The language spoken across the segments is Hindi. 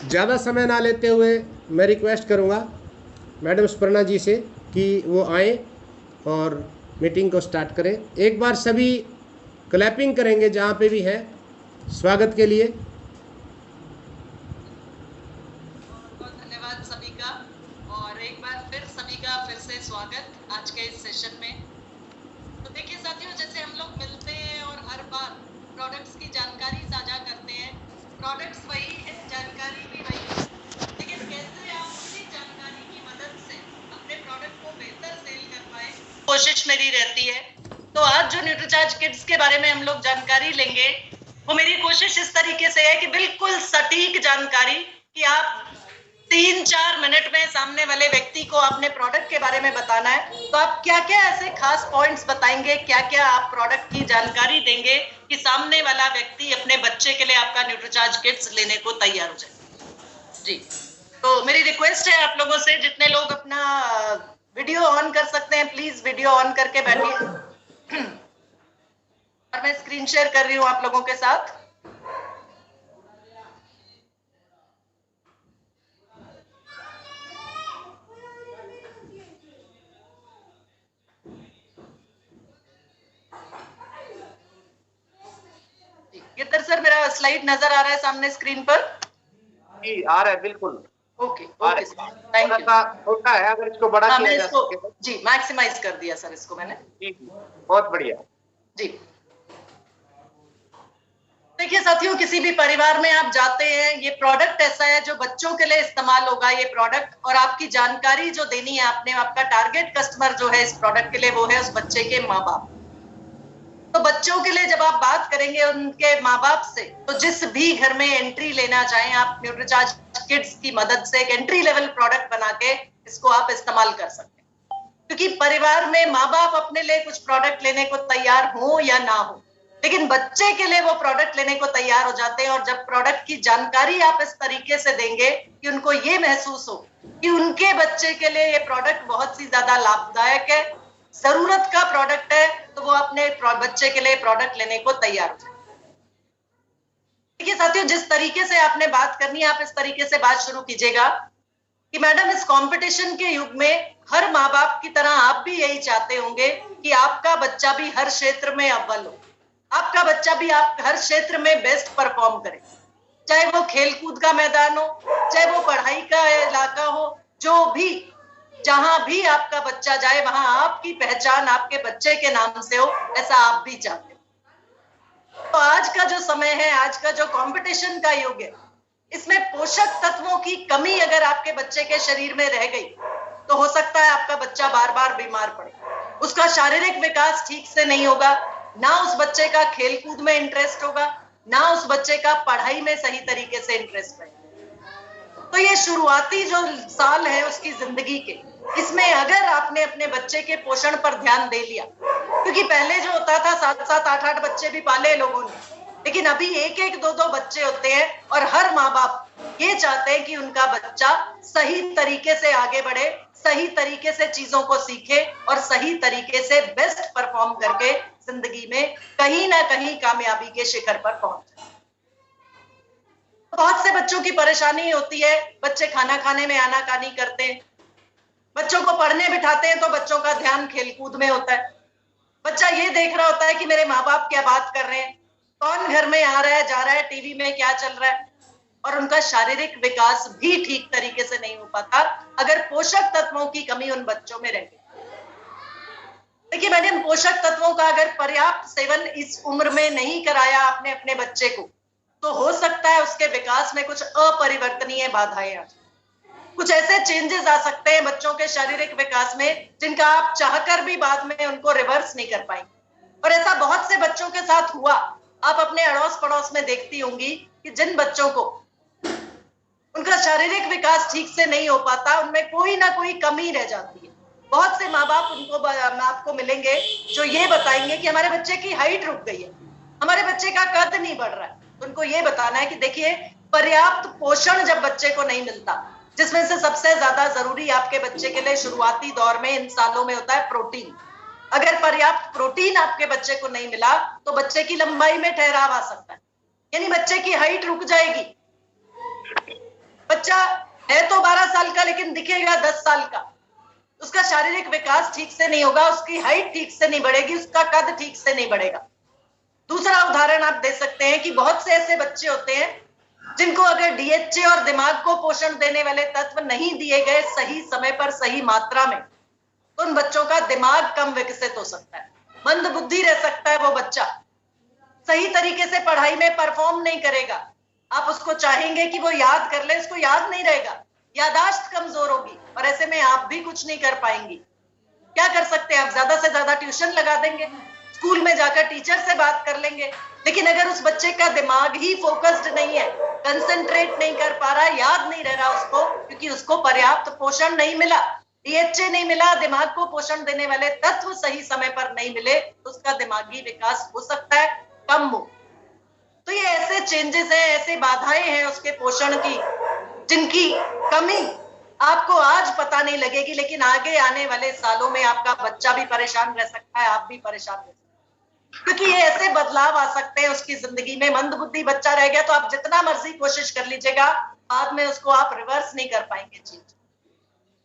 ज़्यादा समय ना लेते हुए मैं रिक्वेस्ट करूँगा मैडम स्पर्णा जी से कि वो आएँ और मीटिंग को स्टार्ट करें। एक बार सभी क्लैपिंग करेंगे जहाँ पे भी हैं स्वागत के लिए। बहुत बहुत धन्यवाद सभी का, और एक बार फिर सभी का फिर से स्वागत आज के इस सेशन में। तो देखिए साथियों, जैसे हम लोग मिलते हैं और हर बार प्रोडक्ट्स की जानकारी साझा करते हैं। प्रोडक्ट्स वही है, जानकारी भी वही है, लेकिन कैसे आप उसी जानकारी की मदद से अपने प्रोडक्ट को बेहतर सेल कर पाए, कोशिश मेरी रहती है। तो आज जो न्यूट्रीचार्ज किड्स के बारे में हम लोग जानकारी लेंगे, वो मेरी कोशिश इस तरीके से है कि बिल्कुल सटीक जानकारी, कि आप 3-4 मिनट में सामने वाले व्यक्ति को अपने प्रोडक्ट के बारे में बताना है, तो आप क्या क्या ऐसे खास पॉइंट्स बताएंगे, क्या क्या आप प्रोडक्ट की जानकारी देंगे कि सामने वाला व्यक्ति अपने बच्चे के लिए आपका न्यूट्रीचार्ज किट्स लेने को तैयार हो जाए। जी, तो मेरी रिक्वेस्ट है आप लोगों से, जितने लोग अपना वीडियो ऑन कर सकते हैं प्लीज वीडियो ऑन करके बैठिए। और मैं स्क्रीन शेयर कर रही हूँ आप लोगों के साथ। गिरधर सर, मेरा स्लाइड नजर आ रहा है सामने स्क्रीन पर? जी आ रहा है, बिल्कुल। Okay okay, thank you. छोटा है, अगर इसको बड़ा किया जा सके तो। जी मैक्सिमाइज कर दिया सर इसको मैंने। जी बहुत बढ़िया। जी देखिए साथियों, किसी भी परिवार में आप जाते हैं, ये प्रोडक्ट ऐसा है जो बच्चों के लिए इस्तेमाल होगा ये प्रोडक्ट, और आपकी जानकारी जो देनी है आपने, आपका टारगेट कस्टमर जो है इस प्रोडक्ट के लिए वो है उस बच्चे के माँ बाप। तो बच्चों के लिए जब आप बात करेंगे उनके माँ बाप से, तो जिस भी घर में एंट्री लेना चाहें आप न्यूट्रीचार्ज किड्स की मदद से एक एंट्री लेवल प्रोडक्ट बना के इसको आप इस्तेमाल कर सकते हैं। क्योंकि परिवार में माँ बाप अपने लिए कुछ प्रोडक्ट लेने को तैयार हो या ना हो, लेकिन बच्चे के लिए वो प्रोडक्ट लेने को तैयार हो जाते हैं। और जब प्रोडक्ट की जानकारी आप इस तरीके से देंगे कि उनको ये महसूस हो कि उनके बच्चे के लिए ये प्रोडक्ट बहुत सी ज्यादा लाभदायक है, जरूरत का प्रोडक्ट है, तो वो अपने बच्चे के लिए प्रोडक्ट लेने को तैयार हो जाए। देखिए साथियों, जिस तरीके से आपने बात करनी है आप इस तरीके से बात शुरू कीजिएगा कि मैडम इस कंपटीशन के युग में हर माँ बाप की तरह आप भी यही चाहते होंगे कि आपका बच्चा भी हर क्षेत्र में अव्वल हो, आपका बच्चा भी आप हर क्षेत्र में बेस्ट परफॉर्म करे, चाहे वो खेल कूद का मैदान हो, चाहे वो पढ़ाई का इलाका हो, जो भी, जहां भी आपका बच्चा जाए वहां आपकी पहचान आपके बच्चे के नाम से हो, ऐसा आप भी चाहते हो। तो आज का जो समय है, आज का जो कंपटीशन का युग है, इसमें पोषक तत्वों की कमी अगर आपके बच्चे के शरीर में रह गई तो हो सकता है आपका बच्चा बार बार बीमार पड़े, उसका शारीरिक विकास ठीक से नहीं होगा, ना उस बच्चे का खेल कूद में इंटरेस्ट होगा, ना उस बच्चे का पढ़ाई में सही तरीके से इंटरेस्ट रहेगा। तो ये शुरुआती जो साल है उसकी जिंदगी के, इसमें अगर आपने अपने बच्चे के पोषण पर ध्यान दे लिया, क्योंकि पहले जो होता था 7-7 8-8 बच्चे भी पाले लोगों ने, लेकिन अभी 1-1 2-2 बच्चे होते हैं, और हर माँ बाप ये चाहते हैं कि उनका बच्चा सही तरीके से आगे बढ़े, सही तरीके से चीजों को सीखे और सही तरीके से बेस्ट परफॉर्म करके जिंदगी में कहीं ना कहीं कामयाबी के शिखर पर पहुंचे। बहुत से बच्चों की परेशानी होती है, बच्चे खाना खाने में आनाकानी करते हैं, बच्चों को पढ़ने बिठाते हैं तो बच्चों का ध्यान खेलकूद में होता है, बच्चा ये देख रहा होता है कि मेरे माँ बाप क्या बात कर रहे हैं, कौन घर में आ रहा है जा रहा है, टीवी में क्या चल रहा है, और उनका शारीरिक विकास भी ठीक तरीके से नहीं हो पाता अगर पोषक तत्वों की कमी उन बच्चों में रह गई। देखिए मैडम, पोषक तत्वों का अगर पर्याप्त सेवन इस उम्र में नहीं कराया आपने अपने बच्चे को, तो हो सकता है उसके विकास में कुछ अपरिवर्तनीय बाधाएं आ जाए, कुछ ऐसे चेंजेस आ सकते हैं बच्चों के शारीरिक विकास में जिनका आप चाहकर भी बाद में उनको रिवर्स नहीं कर पाएंगे। और ऐसा बहुत से बच्चों के साथ हुआ, आप अपने अड़ोस पड़ोस में देखती होंगी कि जिन बच्चों को उनका शारीरिक विकास ठीक से नहीं हो पाता, उनमें कोई ना कोई कमी रह जाती है। बहुत से माँ बाप आपको मिलेंगे जो ये बताएंगे कि हमारे बच्चे की हाइट रुक गई है, हमारे बच्चे का कद नहीं बढ़ रहा है। उनको ये बताना है कि देखिए, पर्याप्त पोषण जब बच्चे को नहीं मिलता, जिसमें से सबसे ज्यादा जरूरी आपके बच्चे के लिए शुरुआती दौर में इन सालों में होता है प्रोटीन, अगर पर्याप्त प्रोटीन आपके बच्चे को नहीं मिला तो बच्चे की लंबाई में ठहराव आ सकता है, यानी बच्चे की हाइट रुक जाएगी। बच्चा है तो 12 साल का लेकिन दिखेगा 10 साल का, उसका शारीरिक विकास ठीक से नहीं होगा, उसकी हाइट ठीक से नहीं बढ़ेगी, उसका कद ठीक से नहीं बढ़ेगा। दूसरा उदाहरण आप दे सकते हैं कि बहुत से ऐसे बच्चे होते हैं जिनको अगर डीएचए और दिमाग को पोषण देने वाले तत्व नहीं दिए गए सही समय पर सही मात्रा में, तो उन बच्चों का दिमाग कम विकसित हो सकता है, मंद बुद्धि रह सकता है, वो बच्चा सही तरीके से पढ़ाई में परफॉर्म नहीं करेगा। आप उसको चाहेंगे कि वो याद कर ले, उसको याद नहीं रहेगा, यादाश्त कमजोर होगी और ऐसे में आप भी कुछ नहीं कर पाएंगी। क्या कर सकते हैं आप? ज्यादा से ज्यादा ट्यूशन लगा देंगे, स्कूल में जाकर टीचर से बात कर लेंगे, लेकिन अगर उस बच्चे का दिमाग ही फोकस्ड नहीं है, कंसंट्रेट नहीं कर पा रहा, याद नहीं रह रहा उसको, क्योंकि उसको पर्याप्त पोषण नहीं मिला, डीएचए नहीं मिला, दिमाग को पोषण देने वाले तत्व सही समय पर नहीं मिले, तो उसका दिमागी विकास हो सकता है कम हो। तो ये ऐसे चेंजेस हैं, ऐसे बाधाएं हैं उसके पोषण की, जिनकी कमी आपको आज पता नहीं लगेगी, लेकिन आगे आने वाले सालों में आपका बच्चा भी परेशान रह सकता है, आप भी परेशान रह सकते हैं, क्योंकि ये ऐसे बदलाव आ सकते हैं उसकी जिंदगी में। मंद बुद्धि बच्चा रह गया तो आप जितना मर्जी कोशिश कर लीजिएगा, बाद में उसको आप रिवर्स नहीं कर पाएंगे चीज,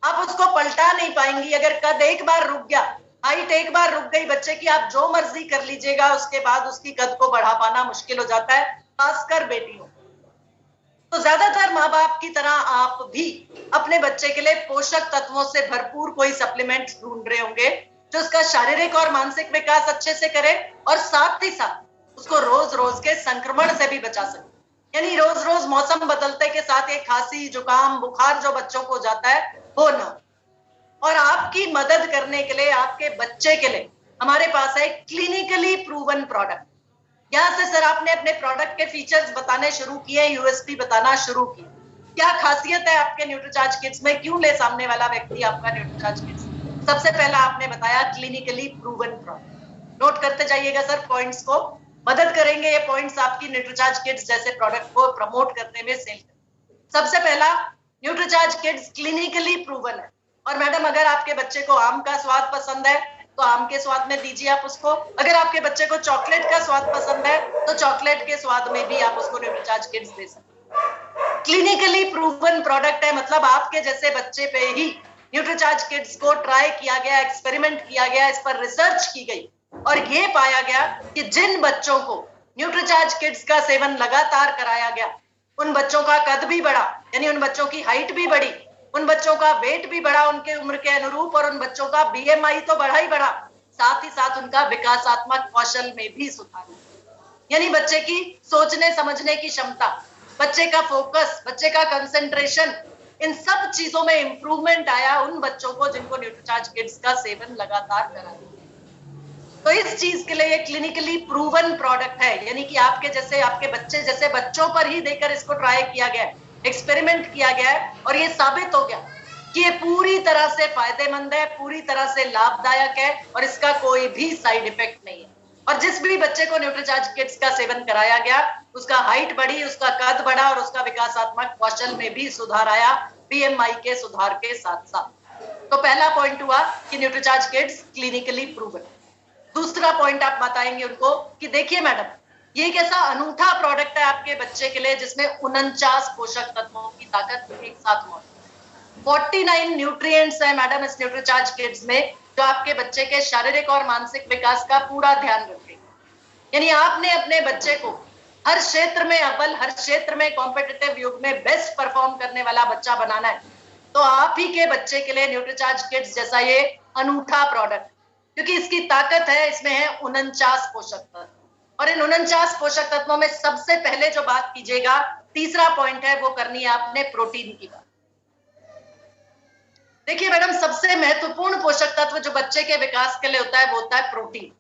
आप उसको पलटा नहीं पाएंगी। अगर कद एक बार रुक गया, हाइट एक बार रुक गई बच्चे की, आप जो मर्जी कर लीजिएगा, उसके बाद उसकी कद को बढ़ा पाना मुश्किल हो जाता है, खासकर बेटियों। तो ज्यादातर माँ बाप की तरह आप भी अपने बच्चे के लिए पोषक तत्वों से भरपूर कोई सप्लीमेंट ढूंढ रहे होंगे जो उसका शारीरिक और मानसिक विकास अच्छे से करे और साथ ही साथ उसको रोज रोज के संक्रमण से भी बचा सके। यानी रोज रोज मौसम बदलते के साथ एक खांसी, जुकाम, बुखार जो बच्चों को जाता है वो ना। और आपकी मदद करने के लिए, आपके बच्चे के लिए हमारे पास है क्लिनिकली प्रूवन प्रोडक्ट। यहां से सर आपने अपने प्रोडक्ट के फीचर्स बताने शुरू किए, यूएसपी बताना शुरू किए, क्या खासियत है आपके न्यूट्रीचार्ज किड्स में, क्यों ले सामने वाला व्यक्ति आपका न्यूट्रीचार्ज किड्स। सबसे पहला आपने बताया क्लिनिकली प्रूवन प्रोडक्ट। नोट करते जाइएगा सर पॉइंट्स को, मदद करेंगे ये पॉइंट्स आपकी न्यूट्रीचार्ज किड्स जैसे प्रोडक्ट को प्रमोट करने में, सेल करने। सबसे पहला, न्यूट्रीचार्ज किड्स क्लिनिकली प्रूवन है। और मैडम अगर आपके बच्चे को आम का स्वाद पसंद है तो आम के स्वाद में दीजिए आप उसको, अगर आपके बच्चे को चॉकलेट का स्वाद पसंद है तो चॉकलेट के स्वाद में भी आप उसको न्यूट्रीचार्ज किड्स दे सकते हैं। क्लिनिकली प्रूवन प्रोडक्ट है, मतलब आपके जैसे बच्चे पे ही न्यूट्रीचार्ज किड्स को ट्राई किया गया, एक्सपेरिमेंट किया गया, इस पर रिसर्च की गई और ये पाया गया कि जिन बच्चों को न्यूट्रीचार्ज किड्स का सेवन लगातार कराया गया, उन बच्चों का कद भी बढ़ा, यानी उन बच्चों की हाइट भी बढ़ी, उन बच्चों का वेट भी बढ़ा उनके उम्र के अनुरूप, और उन बच्चों का बीएमआई तो बढ़ा ही बढ़ा, साथ ही साथ उनका विकासात्मक कौशल में भी सुधार, यानी बच्चे की सोचने समझने की क्षमता, बच्चे का फोकस, बच्चे का कंसंट्रेशन, इन सब चीजों में इंप्रूवमेंट आया उन बच्चों को जिनको न्यूट्रीचार्ज किड्स का सेवन लगातार कराया। तो इस चीज के लिए ये क्लिनिकली प्रूवन प्रोडक्ट है, यानी कि आपके जैसे, आपके बच्चे जैसे बच्चों पर ही देकर इसको ट्राई किया गया, एक्सपेरिमेंट किया गया है और ये साबित हो गया कि ये पूरी तरह से फायदेमंद है, पूरी तरह से लाभदायक है और इसका कोई भी साइड इफेक्ट नहीं है। और जिस भी बच्चे को न्यूट्रीचार्ज किड्स का सेवन कराया गया, उसका हाइट बढ़ी, उसका कद बढ़ा और उसका विकासात्मक कौशल में भी सुधार आया, बीएमआई के सुधार के साथ साथ। तो पहला पॉइंट हुआ कि न्यूट्रीचार्ज किड्स क्लिनिकली प्रूवन। दूसरा पॉइंट आप बताएंगे उनको कि देखिए मैडम, ये एक ऐसा अनूठा प्रोडक्ट है आपके बच्चे के लिए जिसमें 49 पोषक तत्वों की ताकत एक साथ मौजूद है। 49 न्यूट्रिएंट्स है मैडम इस न्यूट्रीचार्ज किड्स में, जो आपके बच्चे के शारीरिक और मानसिक विकास का पूरा ध्यान रखेगा। यानी आपने अपने बच्चे को हर क्षेत्र में अव्वल, हर क्षेत्र में कॉम्पिटिटिव युग में बेस्ट परफॉर्म करने वाला बच्चा बनाना है, तो आप ही के बच्चे के लिए न्यूट्रीचार्ज किड्स जैसा ये अनूठा प्रोडक्ट, क्योंकि इसकी ताकत है, इसमें है 49 पोषक तत्व। और इन 49 पोषक तत्वों में सबसे पहले जो बात कीजिएगा, तीसरा पॉइंट है, वो करनी है आपने प्रोटीन की बात। देखिए मैडम, सबसे महत्वपूर्ण पोषक तत्व जो बच्चे के विकास के लिए होता है वो होता है प्रोटीन।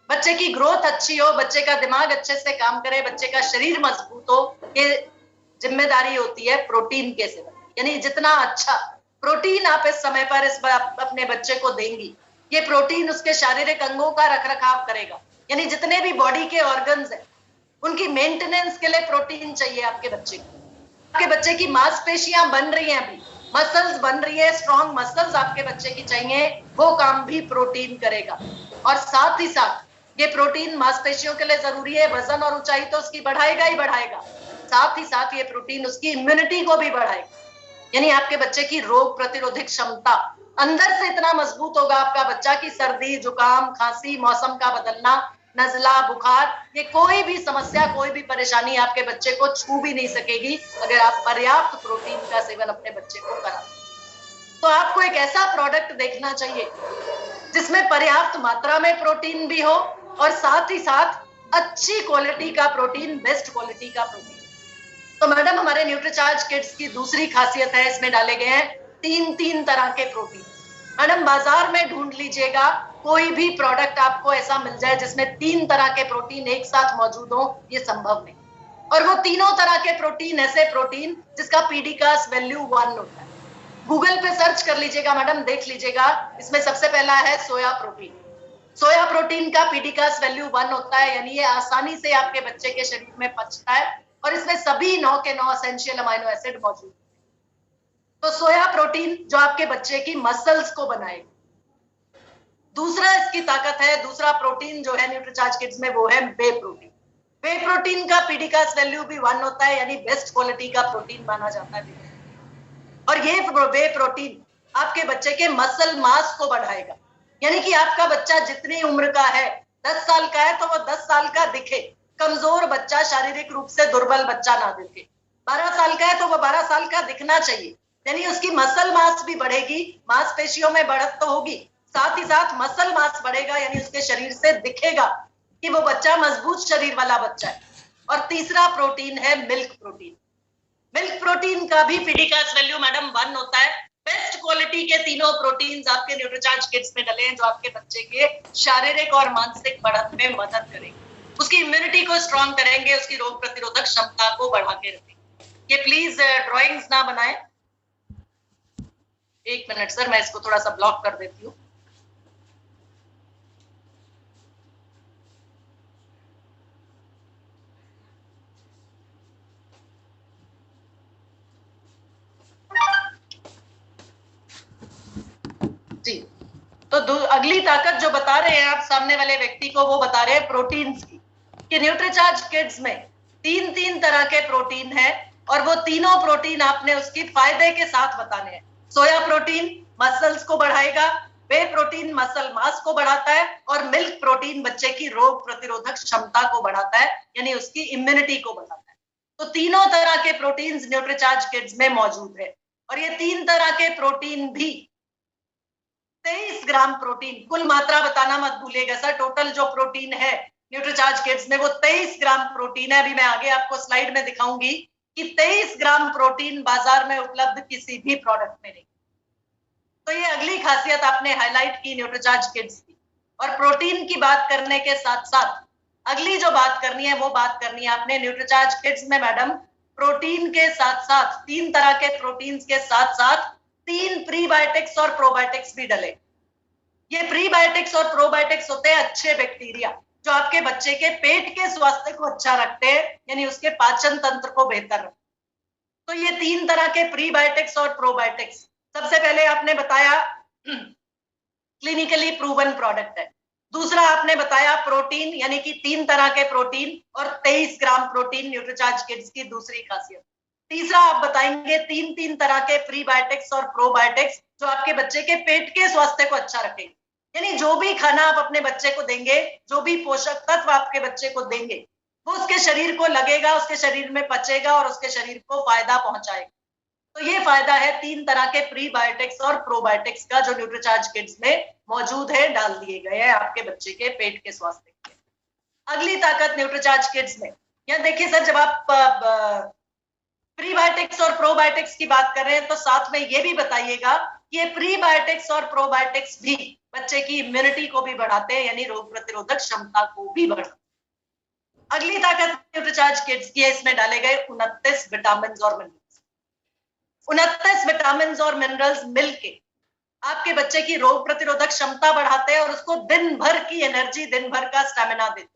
बच्चे की ग्रोथ अच्छी हो, बच्चे का दिमाग अच्छे से काम करे, बच्चे का शरीर मजबूत हो, ये जिम्मेदारी होती है प्रोटीन के सेवन। यानी जितना अच्छा प्रोटीन आप इस समय पर अपने बच्चे को देंगी, ये प्रोटीन उसके शारीरिक अंगों का रखरखाव करेगा। यानी जितने भी बॉडी के ऑर्गन्स हैं, उनकी मेंटेनेंस के लिए प्रोटीन चाहिए आपके बच्चे को। आपके बच्चे की मांसपेशियां बन रही हैं, अभी मसल्स बन रही है, स्ट्रॉन्ग मसल्स आपके बच्चे की चाहिए, वो काम भी प्रोटीन करेगा। और साथ ही साथ ये प्रोटीन मांसपेशियों के लिए जरूरी है, वजन और ऊंचाई तो उसकी बढ़ाएगा ही बढ़ाएगा, साथ ही साथ ये प्रोटीन उसकी इम्यूनिटी को भी बढ़ाएगा, यानी आपके बच्चे की रोग प्रतिरोधक क्षमता अंदर से इतना मजबूत होगा आपका बच्चा की सर्दी, जुकाम, खांसी, मौसम का बदलना, नजला, बुखार, ये कोई भी समस्या, कोई भी परेशानी आपके बच्चे को छू भी नहीं सकेगी अगर आप पर्याप्त प्रोटीन का सेवन अपने बच्चे को करा। तो आपको एक ऐसा प्रोडक्ट देखना चाहिए जिसमें पर्याप्त मात्रा में प्रोटीन भी हो और साथ ही साथ अच्छी क्वालिटी का प्रोटीन, बेस्ट क्वालिटी का प्रोटीन। तो मैडम हमारे न्यूट्रीचार्ज किड्स की दूसरी खासियत है, इसमें डाले गए हैं 3 तरह के प्रोटीन। मैडम बाजार में ढूंढ लीजिएगा, कोई भी प्रोडक्ट आपको ऐसा मिल जाए जिसमें 3 तरह के प्रोटीन एक साथ मौजूद हो, ये संभव नहीं। और वो तीनों तरह के प्रोटीन ऐसे प्रोटीन जिसका पीडीकास वैल्यू 1 होता है। गूगल पे सर्च कर लीजिएगा मैडम, देख लीजिएगा, इसमें सबसे पहला है सोया प्रोटीन। सोया प्रोटीन का पीडीकास वैल्यू 1 होता है, यानी ये आसानी से आपके बच्चे के शरीर में पचता है और इसमें सभी 9 के 9 एसेंशियल अमाइनो एसिड मौजूद है। तो सोया प्रोटीन जो आपके बच्चे की मसल्स को बनाएगा। दूसरा इसकी ताकत है, दूसरा प्रोटीन जो है न्यूट्रीचार्ज किड्स में, वो है वे प्रोटीन। वे प्रोटीन का पीडीकास वैल्यू भी 1 होता है, यानी बेस्ट क्वालिटी का प्रोटीन माना जाता है। और ये वे प्रोटीन आपके बच्चे के मसल मास को बढ़ाएगा, यानी कि आपका बच्चा जितनी उम्र का है, 10 साल का है तो वो 10 साल का दिखे, कमजोर बच्चा, शारीरिक रूप से दुर्बल बच्चा ना दिखे। 12 साल का है तो वो 12 साल का दिखना चाहिए, यानी उसकी मसल मास भी बढ़ेगी, मांसपेशियों में बढ़त तो होगी, साथ ही साथ मसल मास बढ़ेगा, यानी उसके शरीर से दिखेगा कि वो बच्चा मजबूत शरीर वाला बच्चा है। और तीसरा प्रोटीन है मिल्क प्रोटीन। मिल्क प्रोटीन का भी पीडीकास वैल्यू मैडम 1 होता है। बेस्ट क्वालिटी के तीनों प्रोटीन्स आपके न्यूट्रीचार्ज किड्स में डले हैं, जो आपके बच्चे के शारीरिक और मानसिक बढ़त में मदद करेंगे, उसकी इम्यूनिटी को स्ट्रॉन्ग करेंगे, उसकी रोग प्रतिरोधक क्षमता को बढ़ा के रखेंगे। ये प्लीज ड्राइंग्स ना बनाएं। 1 मिनट सर, मैं इसको थोड़ा सा ब्लॉक कर देती हूँ। जी, तो अगली ताकत जो बता रहे हैं आप सामने वाले व्यक्ति को, वो बता रहे हैं प्रोटीन्स की, कि न्यूट्रीचार्ज किड्स में 3 तरह के प्रोटीन है और वो तीनों प्रोटीन आपने उसकी फायदे के साथ बताने हैं। सोया प्रोटीन मसल्स को बढ़ाएगा, वे प्रोटीन मसल मास को बढ़ाता है और मिल्क प्रोटीन बच्चे की रोग प्रतिरोधक क्षमता को बढ़ाता है, यानी उसकी इम्यूनिटी को बढ़ाता है। तो तीनों तरह के प्रोटीन्स न्यूट्रीचार्ज किड्स में मौजूद है और ये 3 तरह के प्रोटीन भी 23 ग्राम प्रोटीन, कुल मात्रा बताना मत भूलिएगा सर, टोटल जो प्रोटीन है न्यूट्रीचार्ज किड्स में वो 23 ग्राम प्रोटीन है। अभी मैं आगे आपको स्लाइड में दिखाऊंगी कि 23 ग्राम प्रोटीन बाजार में उपलब्ध किसी भी प्रोडक्ट में नहीं। तो ये अगली खासियत आपने हाईलाइट की न्यूट्रीचार्ज किड्स की। और प्रोटीन की बात करने के साथ साथ अगली जो बात करनी है वो बात करनी है आपने न्यूट्रीचार्ज किड्स में मैडम, प्रोटीन के साथ साथ 3 तरह के प्रोटीन्स के साथ साथ 3 प्रीबायोटिक्स और प्रोबायोटिक्स भी डले। ये प्रीबायोटिक्स और प्रोबायोटिक्स होते हैं अच्छे बैक्टीरिया जो आपके बच्चे के पेट के स्वास्थ्य को अच्छा रखते हैं, यानी उसके पाचन तंत्र को बेहतर रखते। तो ये 3 तरह के प्रीबायोटिक्स और प्रोबायोटिक्स, सबसे पहले आपने बताया क्लिनिकली प्रूवन प्रोडक्ट है। दूसरा आपने बताया प्रोटीन, यानी कि 3 तरह के प्रोटीन और 23 ग्राम प्रोटीन न्यूट्रीचार्ज किड्स की दूसरी खासियत। तीसरा आप बताएंगे 3 तरह के प्रीबायोटिक्स और प्रोबायोटिक्स जो आपके बच्चे के पेट के स्वास्थ्य को अच्छा रखेंगे, यानी जो भी खाना आप अपने बच्चे को देंगे, जो भी पोषक तत्व आपके बच्चे को देंगे, वो उसके शरीर को लगेगा, उसके शरीर में पचेगा और उसके शरीर को फायदा पहुंचाएगा। तो ये फायदा है 3 तरह के प्रीबायोटिक्स और प्रोबायोटिक्स का जो न्यूट्रीचार्ज किड्स में मौजूद है, डाल दिए गए हैं आपके बच्चे के पेट के स्वास्थ्य के लिए। अगली ताकत न्यूट्रीचार्ज किड्स में, यहाँ देखिए सर, जब आप प्रीबायोटिक्स और प्रोबायोटिक्स की बात कर रहे हैं तो साथ में ये भी बताइएगा कि ये प्रीबायोटिक्स और प्रोबायोटिक्स भी बच्चे की इम्यूनिटी को भी बढ़ाते हैं, यानी रोग प्रतिरोधक क्षमता को भी बढ़ाते हैं। अगली ताकत न्यूट्रीचार्ज किड्स की है, इसमें डाले गए 29 विटामिन और मिनरल्स। 29 विटामिन और मिनरल्स मिलके आपके बच्चे की रोग प्रतिरोधक क्षमता बढ़ाते हैं और उसको दिन भर की एनर्जी, दिन भर का स्टेमिना देते हैं,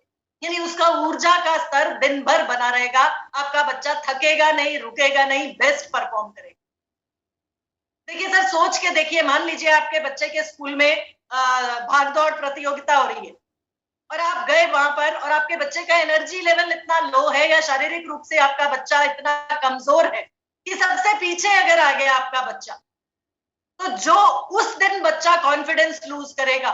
यानी उसका ऊर्जा का स्तर दिन भर बना रहेगा। आपका बच्चा थकेगा नहीं, रुकेगा नहीं, बेस्ट परफॉर्म करेगा। देखिए सर, सोच के देखिए, मान लीजिए आपके बच्चे के स्कूल में भागदौड़ प्रतियोगिता हो रही है और आप गए वहां पर और आपके बच्चे का एनर्जी लेवल इतना लो है या शारीरिक रूप से आपका बच्चा इतना कमजोर है कि सबसे पीछे अगर आ गया आपका बच्चा, तो जो उस दिन बच्चा कॉन्फिडेंस लूज करेगा,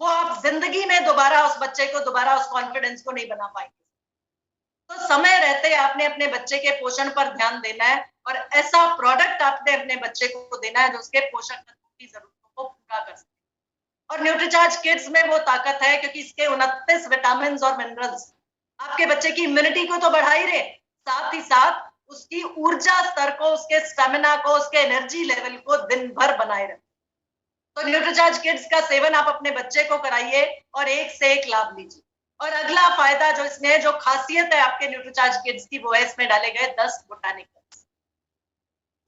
वो आप जिंदगी में दोबारा उस बच्चे को दोबारा उस कॉन्फिडेंस को नहीं बना पाएंगे। तो समय रहते आपने अपने बच्चे के पोषण पर ध्यान देना है और ऐसा प्रोडक्ट आपने अपने बच्चे को देना है जो उसके पोषक तत्वों की जरूरतों को पूरा कर सके। और न्यूट्रीचार्ज किड्स में वो ताकत है क्योंकि इसके 29 विटामिन और मिनरल्स आपके बच्चे की इम्यूनिटी को तो बढ़ा ही रहे, साथ ही साथ उसकी ऊर्जा स्तर को, उसके स्टेमिना को, उसके एनर्जी लेवल को दिन भर बनाए रखे। तो न्यूट्रीचार्ज किड्स का सेवन आप अपने बच्चे को कराइए और एक से एक लाभ लीजिए। और अगला फायदा जो इसमें है, जो खासियत है आपके न्यूट्रीचार्ज किड्स की, वो है इसमें डाले गए 10 बोटानिकल्स।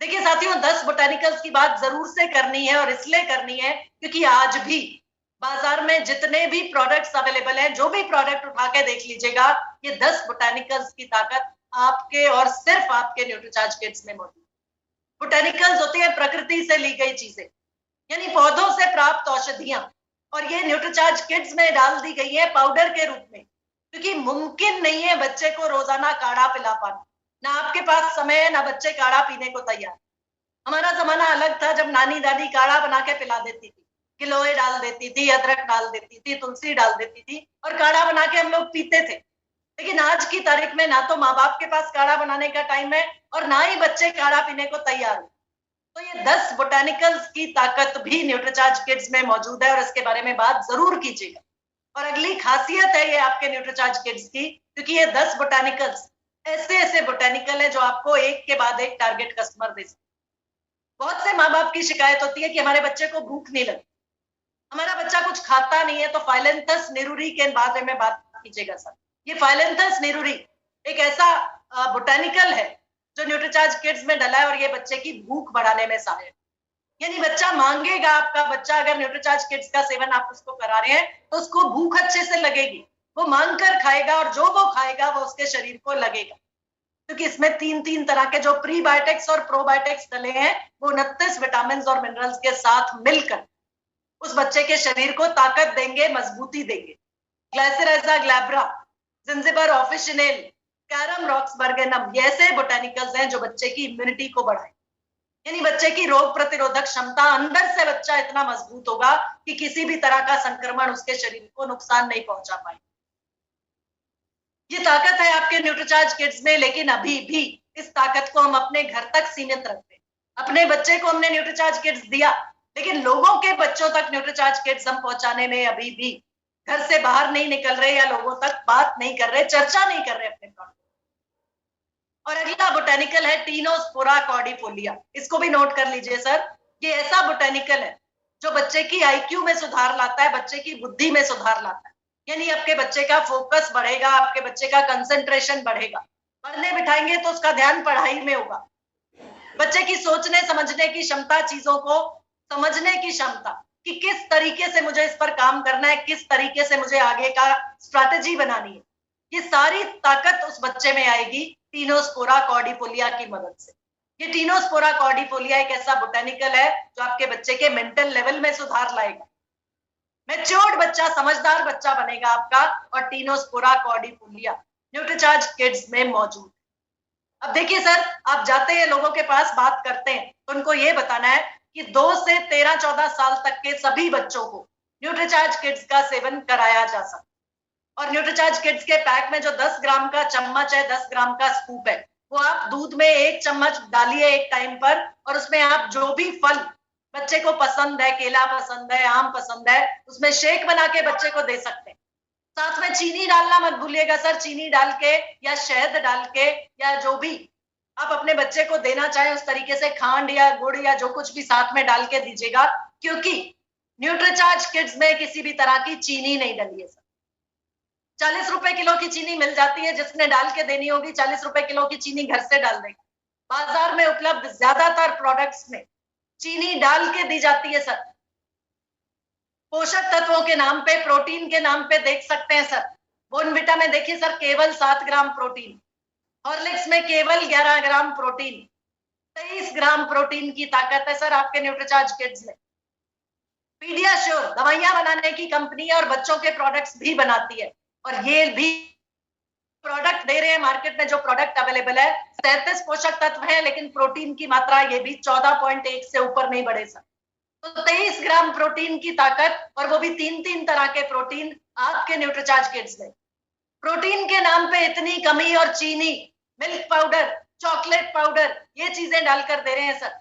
देखिए साथियों, 10 बोटानिकल्स की बात जरूर से करनी है और इसलिए करनी है क्योंकि आज भी बाजार में जितने भी प्रोडक्ट्स अवेलेबल हैं, जो भी प्रोडक्ट उठा के देख लीजिएगा, ये 10 बोटानिकल्स की ताकत आपके और सिर्फ आपके न्यूट्रीचार्ज किड्स में मौजूद है। बोटानिकल्स होती है प्रकृति से ली गई चीजें, यानी पौधों से प्राप्त औषधियां, और ये न्यूट्रीचार्ज किड्स में डाल दी गई है पाउडर के रूप में, क्योंकि मुमकिन नहीं है बच्चे को रोजाना काढ़ा पिला पाना। ना आपके पास समय है, ना बच्चे काढ़ा पीने को तैयार। हमारा जमाना अलग था जब नानी दादी काढ़ा बना के पिला देती थी, गिलोय डाल देती थी, अदरक डाल देती थी, तुलसी डाल देती थी और काढ़ा बना के हम लोग पीते थे। लेकिन आज की तारीख में ना तो माँ बाप के पास काढ़ा बनाने का टाइम है और ना ही बच्चे काढ़ा पीने को तैयार हो। तो ये 10 बोटानिकल्स की ताकत भी न्यूट्रीचार्ज किड्स में मौजूद है और इसके बारे में बात जरूर कीजिएगा। और अगली खासियत है ये आपके न्यूट्रीचार्ज किड्स की, क्योंकि ये 10 बोटानिकल्स ऐसे ऐसे बोटानिकल है जो आपको एक के बाद एक टारगेट कस्टमर दे सकते। बहुत से माँ बाप की शिकायत होती है कि हमारे बच्चे को भूख नहीं लगती, हमारा बच्चा कुछ खाता नहीं है, तो फाइलेंथस निरूरी के बारे में बात कीजिएगा सर। ये फाइलेंथस निरूरी एक ऐसा बोटानिकल है जो न्यूट्रीचार्ज किड्स में डला है और ये बच्चे की भूख बढ़ाने में सहायक, यानी बच्चा मांगेगा, आपका बच्चा अगर न्यूट्रीचार्ज किड्स का सेवन आप उसको करा रहे हैं तो उसको भूख अच्छे से लगेगी, वो मांग कर खाएगा और जो वो खाएगा वो उसके शरीर को लगेगा, क्योंकि इसमें 3 तरह के जो प्रीबायोटिक्स और प्रोबायोटिक्स डले हैं वो 29 विटामिन और मिनरल्स के साथ मिलकर उस बच्चे के शरीर को ताकत देंगे, मजबूती देंगे। ग्लाइसिराइजा ग्लैब्रा, जिंजिबर ऑफिशिनेल, कैरम रॉक्सबर्गेनम, ये ऐसे बोटानिकल्स हैं जो बच्चे की इम्यूनिटी को बढ़ाए, यानी बच्चे की रोग प्रतिरोधक क्षमता, अंदर से बच्चा इतना मजबूत होगा कि किसी भी तरह का संक्रमण उसके शरीर को नुकसान नहीं पहुंचा पाए। ये ताकत है आपके न्यूट्रीचार्ज किड्स में, लेकिन अभी भी इस ताकत को हम अपने घर तक सीमित रखते हैं। अपने बच्चे को हमने न्यूट्रीचार्ज किड्स दिया, लेकिन लोगों के बच्चों तक न्यूट्रीचार्ज किड्स हम पहुंचाने में अभी भी घर से बाहर नहीं निकल रहे या लोगों तक बात नहीं कर रहे, चर्चा नहीं कर रहे अपने प्रोडक्ट। और अगला बोटानिकल है टीनोस्पोरा कॉर्डिफोलिया, इसको भी नोट कर लीजिए सर। ये ऐसा बोटानिकल है जो बच्चे की आईक्यू में सुधार लाता है, बच्चे की बुद्धि में सुधार लाता है, यानी आपके बच्चे का फोकस बढ़ेगा, आपके बच्चे का कंसंट्रेशन बढ़ेगा। पढ़ने बिठाएंगे तो उसका ध्यान पढ़ाई में होगा। बच्चे की सोचने समझने की क्षमता, चीजों को समझने की क्षमता कि किस तरीके से मुझे इस पर काम करना है, किस तरीके से मुझे आगे का स्ट्रैटेजी बनानी है, ये सारी ताकत उस बच्चे में आएगी टीनोस्पोरा कॉर्डिफोलिया की मदद से। ये टीनोस्पोरा कॉर्डिफोलिया एक ऐसा बोटानिकल है जो आपके बच्चे के मेंटल लेवल में सुधार लाएगा, मैच्योर्ड बच्चा, समझदार बच्चा बनेगा आपका, और टीनोस्पोरा कॉर्डिफोलिया न्यूट्रीचार्ज किड्स में मौजूद। अब देखिए सर, आप जाते हैं लोगों के पास, बात करते हैं, तो उनको ये बताना है कि 2 से 13-14 साल तक के सभी बच्चों को न्यूट्रीचार्ज किड्स का सेवन कराया जा सकता है। और न्यूट्रीचार्ज किड्स के पैक में जो 10 ग्राम का चम्मच है, 10 ग्राम का स्कूप है, वो आप दूध में 1 चम्मच डालिए एक टाइम पर, और उसमें आप जो भी फल बच्चे को पसंद है, केला पसंद है, आम पसंद है, उसमें शेक बना के बच्चे को दे सकते हैं। साथ में चीनी डालना मत भूलिएगा सर, चीनी डाल के या शहद डाल के या जो भी आप अपने बच्चे को देना चाहें उस तरीके से, खांड या गुड़ या जो कुछ भी साथ में डाल के दीजिएगा, क्योंकि न्यूट्रीचार्ज किड्स में किसी भी तरह की चीनी नहीं डली है सर। 40 रुपए किलो की चीनी मिल जाती है, जिसने डाल के देनी होगी 40 रुपए किलो की चीनी घर से डाल देगा। बाजार में उपलब्ध ज्यादातर प्रोडक्ट्स में चीनी डाल के दी जाती है सर। पोषक तत्वों के नाम पे, प्रोटीन के नाम पे देख सकते हैं सर। बोर्नविटा में देखिए सर, केवल 7 ग्राम प्रोटीन, हॉर्लिक्स में केवल 11 ग्राम प्रोटीन, 23 ग्राम प्रोटीन की ताकत है सर आपके न्यूट्रीचार्ज किड्स में। पीडियाश्योर दवाइयां बनाने की कंपनी है और बच्चों के प्रोडक्ट्स भी बनाती है, और ये भी प्रोडक्ट दे रहे हैं मार्केट में। जो प्रोडक्ट अवेलेबल है 37 पोषक तत्व है, लेकिन प्रोटीन की मात्रा ये भी 14.1 से ऊपर नहीं बढ़े सर। तो 23 ग्राम प्रोटीन की ताकत, और वो भी 3-3 तरह के प्रोटीन आपके न्यूट्रीचार्ज किड्स में। प्रोटीन के नाम पे इतनी कमी, और चीनी, मिल्क पाउडर, चॉकलेट पाउडर, ये चीजें डालकर दे रहे हैं सर।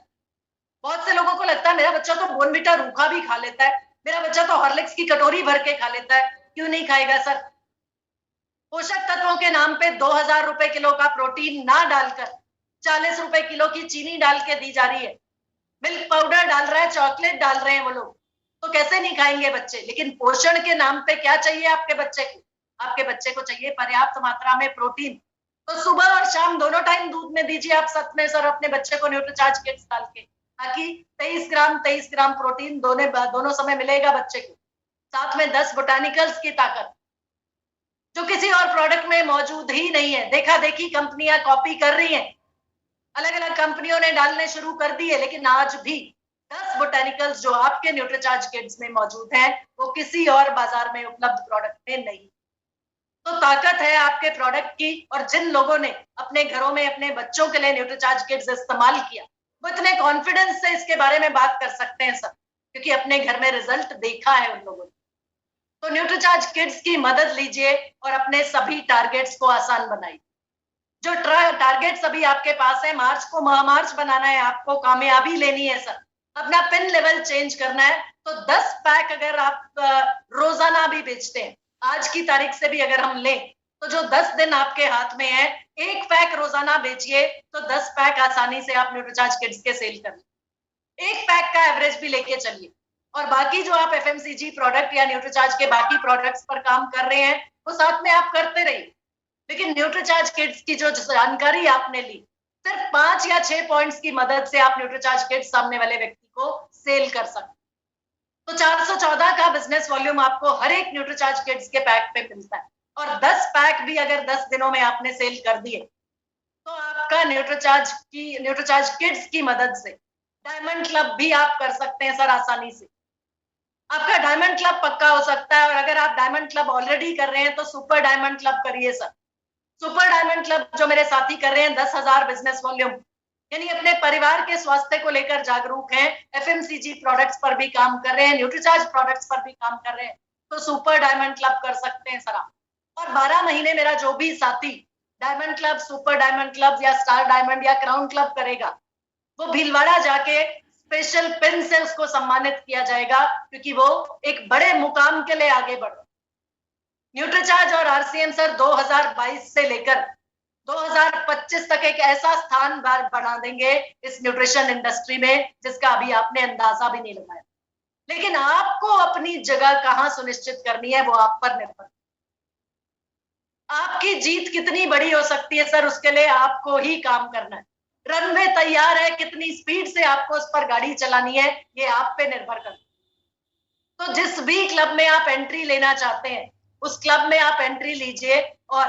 बहुत से लोगों को लगता है मेरा बच्चा तो बोर्नविटा रूखा भी खा लेता है, मेरा बच्चा तो हॉर्लिक्स की कटोरी भर के खा लेता है, क्यों नहीं खाएगा सर? पोषक तत्वों के नाम पे 2000 रुपए किलो का प्रोटीन ना डालकर 40 रुपए किलो की चीनी डाल के दी जा रही है, मिल्क पाउडर डाल रहा है, चॉकलेट डाल रहे हैं वो लोग, तो कैसे नहीं खाएंगे बच्चे? लेकिन पोषण के नाम पे क्या चाहिए आपके बच्चे को? आपके बच्चे को चाहिए पर्याप्त मात्रा में प्रोटीन। तो सुबह और शाम दोनों टाइम दूध में दीजिए आप सत में सर अपने बच्चे को न्यूट्रीचार्ज किट्स डाल के, ताकि 23 ग्राम प्रोटीन दोनों समय मिलेगा बच्चे को, साथ में 10 बोटानिकल्स की ताकत जो किसी और प्रोडक्ट में मौजूद ही नहीं है। देखा देखी कंपनियां कॉपी कर रही हैं, अलग अलग कंपनियों ने डालने शुरू कर दिए, लेकिन आज भी 10 बोटानिकल्स जो आपके न्यूट्रीचार्ज किट्स में मौजूद हैं वो किसी और बाजार में उपलब्ध प्रोडक्ट में नहीं। तो ताकत है आपके प्रोडक्ट की, और जिन लोगों ने अपने घरों में अपने बच्चों के लिए न्यूट्रीचार्ज किट्स इस्तेमाल किया वो इतने कॉन्फिडेंस से इसके बारे में बात कर सकते हैं सर, क्योंकि अपने घर में रिजल्ट देखा है उन लोगों ने। तो न्यूट्रीचार्ज किड्स की मदद लीजिए और अपने सभी टारगेट्स को आसान बनाइए। जो टारगेट्स अभी आपके पास है, मार्च को महामार्च बनाना है, आपको कामयाबी लेनी है सर, अपना पिन लेवल चेंज करना है, तो 10 पैक अगर आप रोजाना भी बेचते हैं, आज की तारीख से भी अगर हम लें, तो जो 10 दिन आपके हाथ में है, 1 पैक रोजाना बेचिए, तो 10 पैक आसानी से आप न्यूट्रीचार्ज किड्स के सेल कर लें। 1 पैक का एवरेज भी लेके चलिए, और बाकी जो आप एफएमसीजी प्रोडक्ट या न्यूट्रीचार्ज के बाकी प्रोडक्ट्स पर काम कर रहे हैं वो साथ में आप करते रहिए। लेकिन न्यूट्रीचार्ज किड्स की जो जानकारी आपने ली, सिर्फ 5 या 6 पॉइंट्स की मदद से आप न्यूट्रीचार्ज किड्स सामने वाले व्यक्ति को सेल कर सकते। तो 414 का बिजनेस वॉल्यूम आपको हर एक न्यूट्रीचार्ज किड्स के पैक पे मिलता है, और 10 पैक भी अगर 10 दिनों में आपने सेल कर दिए, तो आपका न्यूट्रीचार्ज किड्स की मदद से डायमंड क्लब भी आप कर सकते हैं सर आसानी से। आपका डायमंड क्लब पक्का हो सकता है, और अगर आप डायमंड क्लब ऑलरेडी कर रहे हैं तो सुपर डायमंड क्लब करिए सर। सुपर डायमंड क्लब जो मेरे साथी कर रहे हैं 10,000 बिजनेस वॉल्यूम, यानी अपने परिवार के स्वास्थ्य को लेकर जागरूक हैं, एफएमसीजी प्रोडक्ट्स पर भी काम कर रहे हैं, न्यूट्रीचार्ज प्रोडक्ट्स पर भी काम कर रहे हैं, तो सुपर डायमंड क्लब कर सकते हैं सर आप। और 12 महीने मेरा जो भी साथी diamond club, super diamond club या स्टार डायमंड या क्राउन क्लब करेगा, वो भीलवाड़ा जाके स्पेशल पिन से उसको सम्मानित किया जाएगा, क्योंकि वो एक बड़े मुकाम के लिए आगे बढ़। न्यूट्रीचार्ज और आरसीएम सर 2022 से लेकर 2025 तक एक ऐसा स्थान बना देंगे इस न्यूट्रिशन इंडस्ट्री में जिसका अभी आपने अंदाजा भी नहीं लगाया। लेकिन आपको अपनी जगह कहां सुनिश्चित करनी है वो आप पर निर्भर। आपकी जीत कितनी बड़ी हो सकती है सर, उसके लिए आपको ही काम करना है। रनवे तैयार है, कितनी स्पीड से आपको उस पर गाड़ी चलानी है ये आप पे निर्भर करता है। तो जिस भी क्लब में आप एंट्री लेना चाहते हैं उस क्लब में आप एंट्री लीजिए, और